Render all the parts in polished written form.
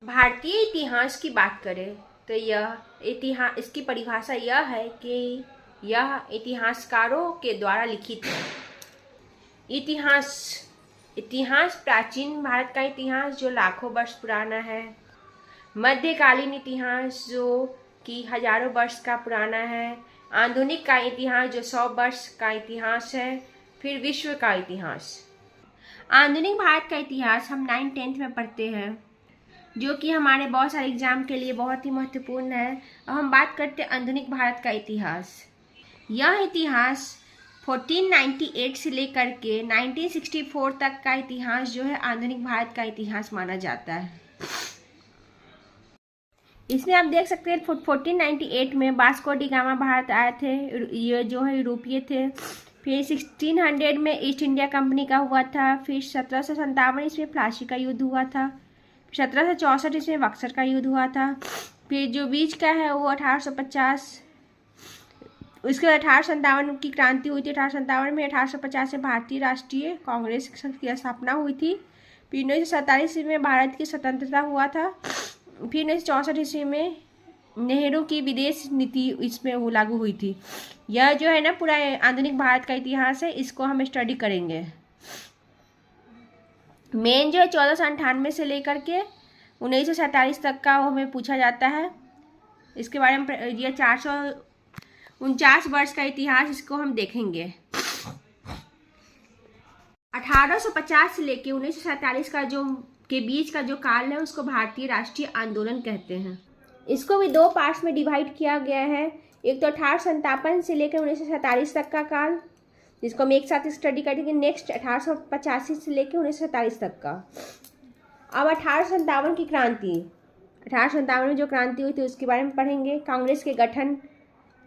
भारतीय इतिहास की बात करें तो इसकी परिभाषा यह है कि यह इतिहासकारों के द्वारा लिखित है। इतिहास इतिहास प्राचीन भारत का इतिहास जो लाखों वर्ष पुराना है, मध्यकालीन इतिहास जो कि हजारों वर्ष का पुराना है, आधुनिक का इतिहास जो 100 वर्ष का इतिहास है, फिर विश्व का इतिहास। आधुनिक भारत का इतिहास हम 9th-10th में पढ़ते हैं, जो कि हमारे बहुत सारे एग्जाम के लिए बहुत ही महत्वपूर्ण है। अब हम बात करते हैं आधुनिक भारत का इतिहास। यह इतिहास 1498 से लेकर के 1964 तक का इतिहास जो है आधुनिक भारत का इतिहास माना जाता है। इसमें आप देख सकते हैं 1498 में वास्को डी गामा भारत आए थे, ये जो है यूरोपीय थे। फिर 1600 में ईस्ट इंडिया कंपनी का हुआ था। फिर 1757 इसमें प्लासी का युद्ध हुआ था। 1764 इसमें बक्सर का युद्ध हुआ था। फिर जो बीच का है वो 1850, उसके बाद 1857 की क्रांति हुई थी। 1857 में 1850 से भारतीय राष्ट्रीय कांग्रेस की स्थापना हुई थी। फिर 1947 में भारत की स्वतंत्रता हुआ था। फिर 1964 ईस्वी में नेहरू की विदेश नीति इसमें वो लागू हुई थी। यह जो है ना पूरा आधुनिक भारत का इतिहास है, इसको हम स्टडी करेंगे। मेन जो है 1498 से लेकर के 1947 तक का वो हमें पूछा जाता है। इसके बारे में ये 449 वर्ष का इतिहास, इसको हम देखेंगे। 1850 से लेकर 1947 का जो के बीच का जो काल है उसको भारतीय राष्ट्रीय आंदोलन कहते हैं। इसको भी 2 पार्ट्स में डिवाइड किया गया है। एक तो 1857 से लेकर 1947 तक का काल, जिसको हम एक साथ स्टडी करेंगे। नेक्स्ट 1885 से लेकर 1947 तक का। अब 1857 की क्रांति, 1857 में जो क्रांति हुई थी उसके बारे में पढ़ेंगे। कांग्रेस के गठन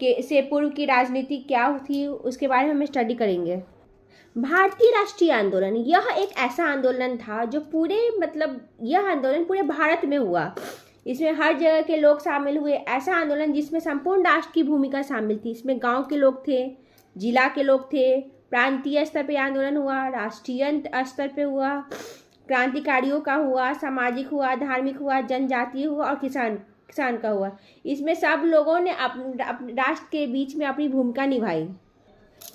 के से पूर्व की राजनीति क्या थी उसके बारे में हम स्टडी करेंगे। भारतीय राष्ट्रीय आंदोलन यह एक ऐसा आंदोलन था जो यह आंदोलन पूरे भारत में हुआ। इसमें हर जगह के लोग शामिल हुए। ऐसा आंदोलन जिसमें संपूर्ण राष्ट्र की भूमिका शामिल थी। इसमें गांव के लोग थे, जिला के लोग थे, प्रांतीय स्तर पे आंदोलन हुआ, राष्ट्रीय स्तर पे हुआ, क्रांतिकारियों का हुआ, सामाजिक हुआ, धार्मिक हुआ, जनजातीय हुआ और किसान का हुआ। इसमें सब लोगों ने अपने राष्ट्र के बीच में अपनी भूमिका निभाई।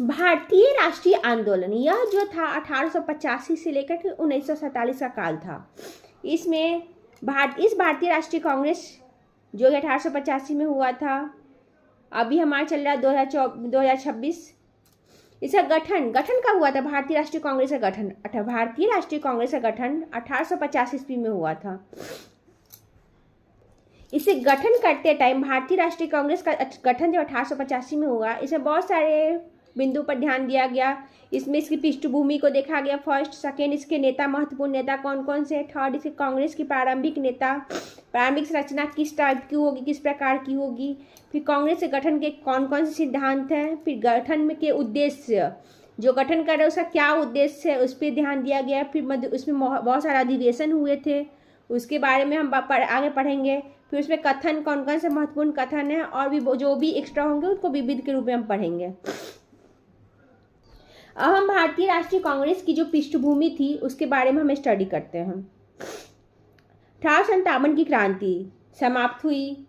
भारतीय राष्ट्रीय आंदोलन यह जो था 1885 से लेकर के 1947 का काल था। इसमें इस भारतीय राष्ट्रीय कांग्रेस जो 1885 में हुआ था, अभी हमारा चल रहा है 2026। इसका गठन का हुआ था। भारतीय राष्ट्रीय कांग्रेस का गठन 1850 ईस्वी में हुआ था। इसे गठन करते टाइम भारतीय राष्ट्रीय कांग्रेस का गठन जब 1885 में हुआ, इसमें बहुत सारे बिंदु पर ध्यान दिया गया। इसमें इसकी पृष्ठभूमि को देखा गया। फर्स्ट, सेकेंड, इसके नेता, महत्वपूर्ण नेता कौन कौन से। थर्ड, इसके कांग्रेस की प्रारंभिक नेता, प्रारंभिक संरचना किस टाइप की होगी, किस प्रकार की होगी। फिर कांग्रेस के गठन के कौन कौन से सिद्धांत हैं। फिर गठन में के उद्देश्य, जो गठन कर रहे हैं उसका क्या उद्देश्य है, उस पर ध्यान दिया गया। फिर उसमें बहुत सारे अधिवेशन हुए थे, उसके बारे में हम आगे पढ़ेंगे। फिर उसमें कथन, कौन कौन से महत्वपूर्ण कथन है और भी जो भी एक्स्ट्रा होंगे उनको विविध के रूप में हम पढ़ेंगे। अब हम भारतीय राष्ट्रीय कांग्रेस की जो पृष्ठभूमि थी उसके बारे में हम स्टडी करते हैं। 1857 की क्रांति समाप्त हुई।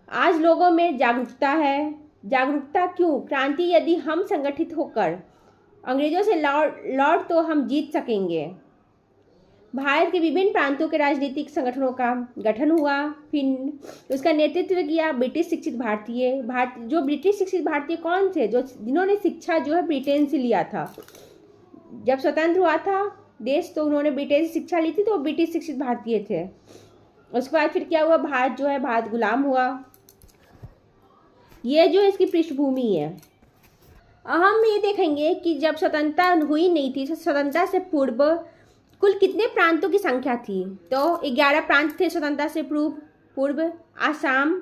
आज लोगों में जागरूकता है। जागरूकता क्यों? क्रांति यदि हम संगठित होकर अंग्रेजों से लड़ तो हम जीत सकेंगे। भारत के विभिन्न प्रांतों के राजनीतिक संगठनों का गठन हुआ। फिर उसका नेतृत्व किया ब्रिटिश शिक्षित भारतीय। जो ब्रिटिश शिक्षित भारतीय कौन थे? जिन्होंने शिक्षा जो है ब्रिटेन से लिया था। जब स्वतंत्र हुआ था देश तो उन्होंने ब्रिटेन से शिक्षा ली थी, तो ब्रिटिश शिक्षित भारतीय थे। उसके बाद फिर क्या हुआ? भारत गुलाम हुआ। ये जो इसकी पृष्ठभूमि है। हम ये देखेंगे कि जब स्वतंत्रता हुई नहीं थी, स्वतंत्रता से पूर्व कुल कितने प्रांतों की संख्या थी? तो 11 प्रांत थे स्वतंत्रता से पूर्व। आसाम,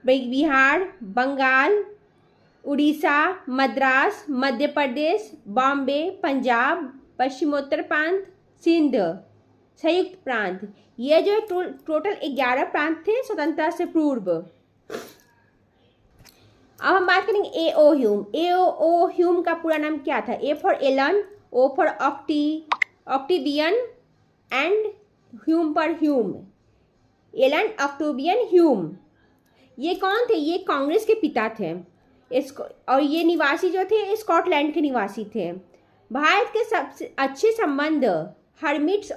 बिहार, बंगाल, उड़ीसा, मद्रास, मध्य प्रदेश, बॉम्बे, पंजाब, पश्चिमोत्तर प्रांत, सिंध, संयुक्त प्रांत। ये जो टोटल 11 प्रांत थे स्वतंत्रता से पूर्व। अब हम बात करेंगे ए.ओ. ह्यूम। ए.ओ. ह्यूम का पूरा नाम क्या था? A for Allan, O for Octavian and Hume पर ह्यूम। एलन ऑक्टेवियन ह्यूम, ये कौन थे? ये कांग्रेस के पिता थे। इसको और ये निवासी जो थे स्कॉटलैंड के निवासी थे। भारत के सबसे अच्छे संबंध hermits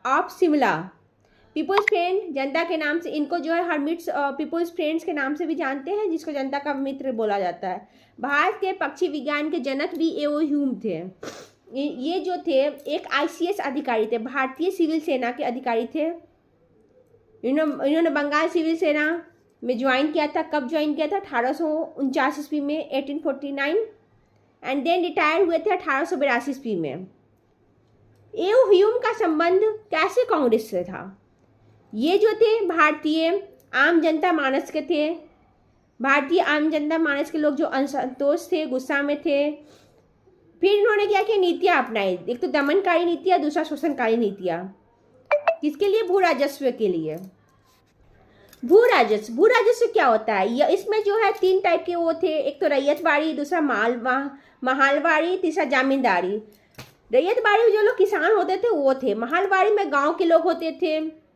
of Shimla, people's friend जनता के नाम से इनको जो है हर्मिट्स पीपुल्स फ्रेंड्स के नाम से भी जानते हैं, जिसको जनता का मित्र बोला जाता है। भारत के पक्षी विज्ञान के जनक भी ए.ओ. ह्यूम थे। ये जो थे एक ICS अधिकारी थे, भारतीय सिविल सेना के अधिकारी थे। इन्होंने बंगाल सिविल सेना में ज्वाइन किया था। कब ज्वाइन किया था? 1849 ईस्वी में, 1849, एंड देन रिटायर हुए थे 1882 ईस्वी में। ए.ओ. ह्यूम का संबंध कैसे कांग्रेस से था? ये जो थे भारतीय आम जनता मानस के थे। भारतीय आम जनता मानस के लोग जो असंतोष थे, गुस्सा में थे, फिर इन्होंने क्या किया? नीतियाँ अपनाई। एक तो दमनकारी नीतियाँ, दूसरा शोषणकारी नीतियाँ। किसके लिए? भू राजस्व के लिए। भू राजस्व क्या होता है? यह इसमें जो है 3 टाइप के वो थे। एक तो रैयतबाड़ी, दूसरा महालवाड़ी, तीसरा जमींदारी। रैयतबाड़ी जो लोग किसान होते थे वो थे। महालवाड़ी में गांव के लोग होते थे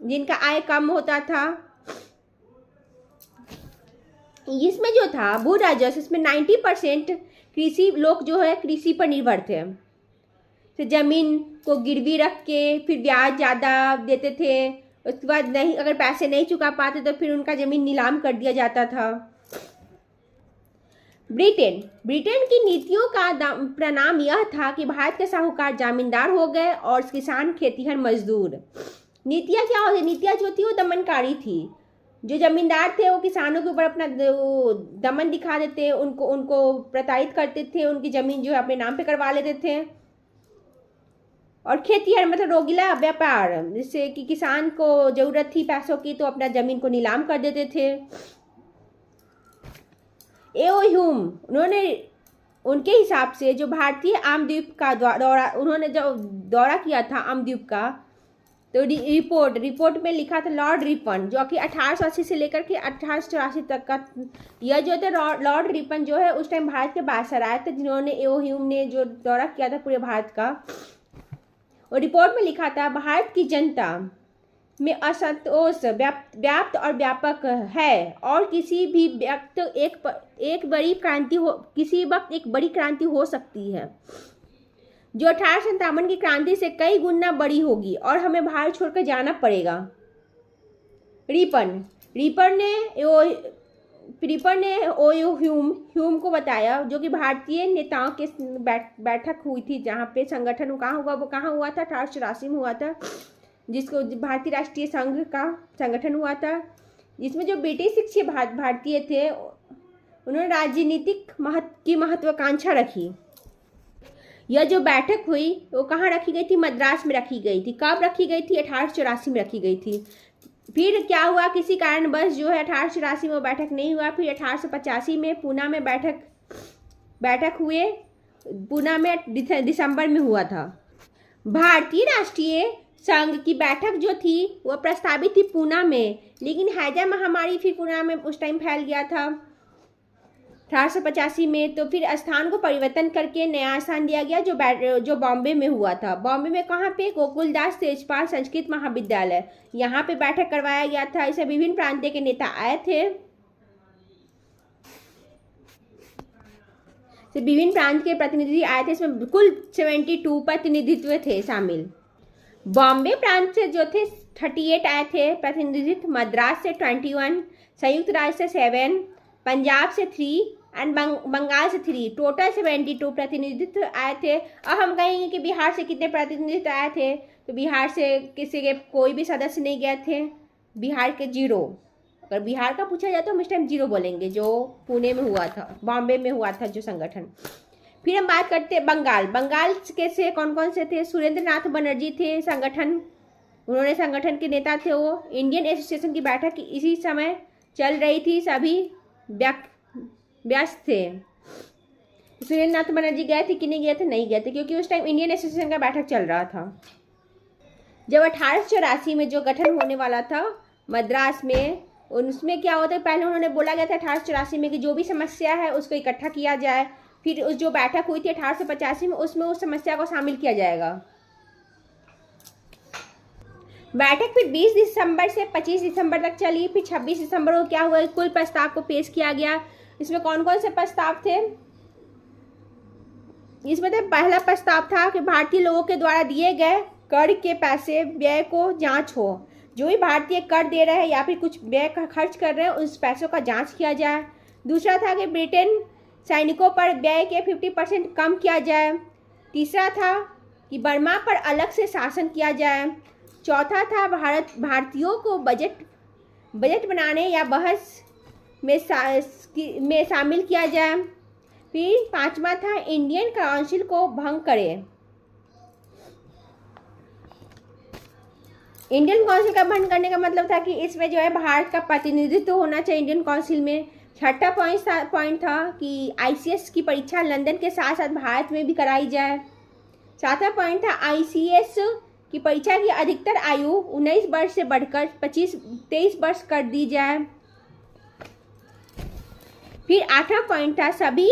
जिनका आय कम होता था। इसमें जो था भू राजस्व, इसमें 90% कृषि लोग जो है कृषि पर निर्भर थे। तो जमीन को गिरवी रख के फिर ब्याज ज़्यादा देते थे। उसके बाद नहीं, अगर पैसे नहीं चुका पाते तो फिर उनका जमीन नीलाम कर दिया जाता था। ब्रिटेन की नीतियों का परिणाम यह था कि भारत के साहूकार जमींदार हो गए और किसान खेतीहर मजदूर। नीतियाँ क्या होती? नीतियाँ जो थी वो दमनकारी थी। जो जमींदार थे वो किसानों के ऊपर अपना दमन दिखा देते, उनको प्रताड़ित करते थे, उनकी ज़मीन जो है अपने नाम पे करवा लेते थे। और खेतीहर मतलब रोगिला व्यापार, जिससे कि किसान को ज़रूरत थी पैसों की तो अपना ज़मीन को नीलाम कर देते थे। ए.ओ. ह्यूम, उन्होंने उनके हिसाब से जो भारतीय आमद्वीप का दौरा, उन्होंने जो दौरा किया था आमद्वीप का, तो रिपोर्ट में लिखा था लॉर्ड रिपन, जो कि 1880 से लेकर के 1884 तक का। यह जो थे लॉर्ड रिपन जो है उस टाइम भारत के बादशाह थे, जिन्होंने ए.ओ. ह्यूम ने जो दौरा किया था पूरे भारत का। और रिपोर्ट में लिखा था भारत की जनता में असंतोष व्याप्त और व्यापक है और किसी भी वक्त एक बड़ी क्रांति हो सकती है, जो 1857 की क्रांति से कई गुना बड़ी होगी और हमें भारत छोड़कर जाना पड़ेगा। रिपर ने ओ ह्यूम को बताया, जो कि भारतीय नेताओं के बैठक हुई थी, जहाँ पे संगठन कहाँ हुआ था? 1884 में हुआ था, जिसको भारतीय राष्ट्रीय संघ का संगठन हुआ था, जिसमें जो ब्रिटिश शिक्षित भारतीय थे उन्होंने राजनीतिक की महत्वाकांक्षा रखी। यह जो बैठक हुई वो कहाँ रखी गई थी? मद्रास में रखी गई थी। कब रखी गई थी? 1884 में रखी गई थी। फिर क्या हुआ? किसी कारणवश जो है 1884 में वो बैठक नहीं हुआ। फिर 1885 में पूना में बैठक हुए। पूना में दिसंबर में हुआ था। भारतीय राष्ट्रीय संघ की बैठक जो थी वो प्रस्तावित थी पूना में, लेकिन हैजा महामारी फिर पूना में उस टाइम फैल गया था 1885 में। तो फिर स्थान को परिवर्तन करके नया स्थान दिया गया जो बॉम्बे में हुआ था। बॉम्बे में कहाँ पे? गोकुलदास तेजपाल संस्कृत महाविद्यालय, यहाँ पे बैठक करवाया गया था। इसमें विभिन्न प्रांत के नेता आए थे। विभिन्न प्रांत के प्रतिनिधि आए थे। इसमें कुल 72 प्रतिनिधित्व थे शामिल। बॉम्बे प्रांत से जो थे 38 आए थे प्रतिनिधित्व, मद्रास से 21, संयुक्त राज्य से 7, पंजाब से 3 एंड बंगाल से 3, टोटल 72 प्रतिनिधित्व आए थे। अब हम कहेंगे कि बिहार से कितने प्रतिनिधित्व आए थे, तो बिहार से किसी के कोई भी सदस्य नहीं गए थे। बिहार के 0। अगर बिहार का पूछा जाए तो हम इस टाइम 0 बोलेंगे, जो पुणे में हुआ था, बॉम्बे में हुआ था जो संगठन। फिर हम बात करते हैं बंगाल के से कौन कौन से थे? सुरेंद्र नाथ बनर्जी थे संगठन, उन्होंने संगठन के नेता थे वो। इंडियन एसोसिएशन की बैठक इसी समय चल रही थी, सभी व्यस्त थे। सुरेंद्र नाथ बनर्जी गए थे कि नहीं गए थे? नहीं गए थे, क्योंकि उस टाइम इंडियन एसोसिएशन का बैठक चल रहा था। जब 1884 में जो गठन होने वाला था मद्रास में, उसमें क्या होता है? पहले उन्होंने बोला गया था 1884 में कि जो भी समस्या है उसको इकट्ठा किया जाए। फिर उस जो बैठक हुई थी 1885 में, उसमें उस समस्या को शामिल किया जाएगा। बैठक फिर 20 दिसंबर से 25 दिसंबर तक चली। फिर 26 दिसंबर को क्या हुआ, कुल प्रस्ताव को पेश किया गया। इसमें कौन कौन से प्रस्ताव थे? इसमें तो पहला प्रस्ताव था कि भारतीय लोगों के द्वारा दिए गए कर के पैसे व्यय को जांच हो। जो भी भारतीय कर दे रहे हैं या फिर कुछ व्यय खर्च कर रहे हैं उस पैसों का जांच किया जाए। दूसरा था कि ब्रिटेन सैनिकों पर व्यय के 50% कम किया जाए। तीसरा था कि बर्मा पर अलग से शासन किया जाए। चौथा था भारतीयों को बजट बनाने या बहस में शामिल किया जाए। फिर पांचवा था इंडियन काउंसिल को भंग करे। इंडियन काउंसिल का भंग करने का मतलब था कि इसमें जो है भारत का प्रतिनिधित्व होना चाहिए इंडियन काउंसिल में। छठा पॉइंट था कि आईसीएस की परीक्षा लंदन के साथ साथ भारत में भी कराई जाए। सातवां पॉइंट था आईसीएस की परीक्षा की अधिकतर आयु 19 वर्ष से बढ़कर 23 वर्ष कर दी जाए। फिर आठवां पॉइंट था सभी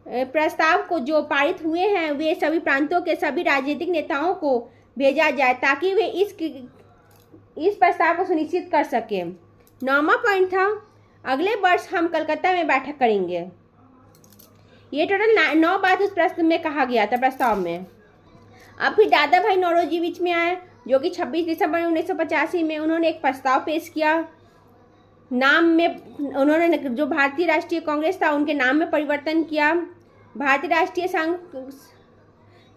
प्रस्ताव को जो पारित हुए हैं वे सभी प्रांतों के सभी राजनीतिक नेताओं को भेजा जाए ताकि वे इस प्रस्ताव को सुनिश्चित कर सकें। नौवां पॉइंट था अगले वर्ष हम कलकत्ता में बैठक करेंगे। ये टोटल 9 बात उस प्रस्ताव में कहा गया था प्रस्ताव में। अब फिर दादा भाई नौरोजी बीच में आए जो कि 26 दिसंबर 1985 में उन्होंने एक प्रस्ताव पेश किया। नाम में उन्होंने जो भारतीय राष्ट्रीय कांग्रेस था उनके नाम में परिवर्तन किया। भारतीय राष्ट्रीय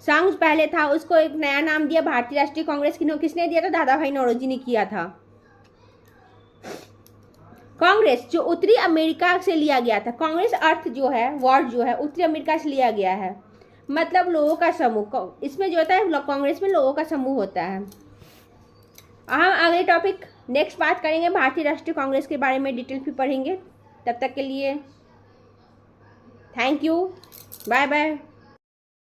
संघ पहले था उसको एक नया नाम दिया भारतीय राष्ट्रीय कांग्रेस। किसने दिया था? दादा भाई नौरोजी ने किया था। कांग्रेस जो उत्तरी अमेरिका से लिया गया था। कांग्रेस अर्थ जो है वर्ड जो है उत्तरी अमेरिका से लिया गया है, मतलब लोगों का समूह। इसमें जो होता है कांग्रेस में लोगों का समूह होता है। हम अगले टॉपिक नेक्स्ट बात करेंगे भारतीय राष्ट्रीय कांग्रेस के बारे में, डिटेल भी पढ़ेंगे। तब तक के लिए थैंक यू, बाय बाय।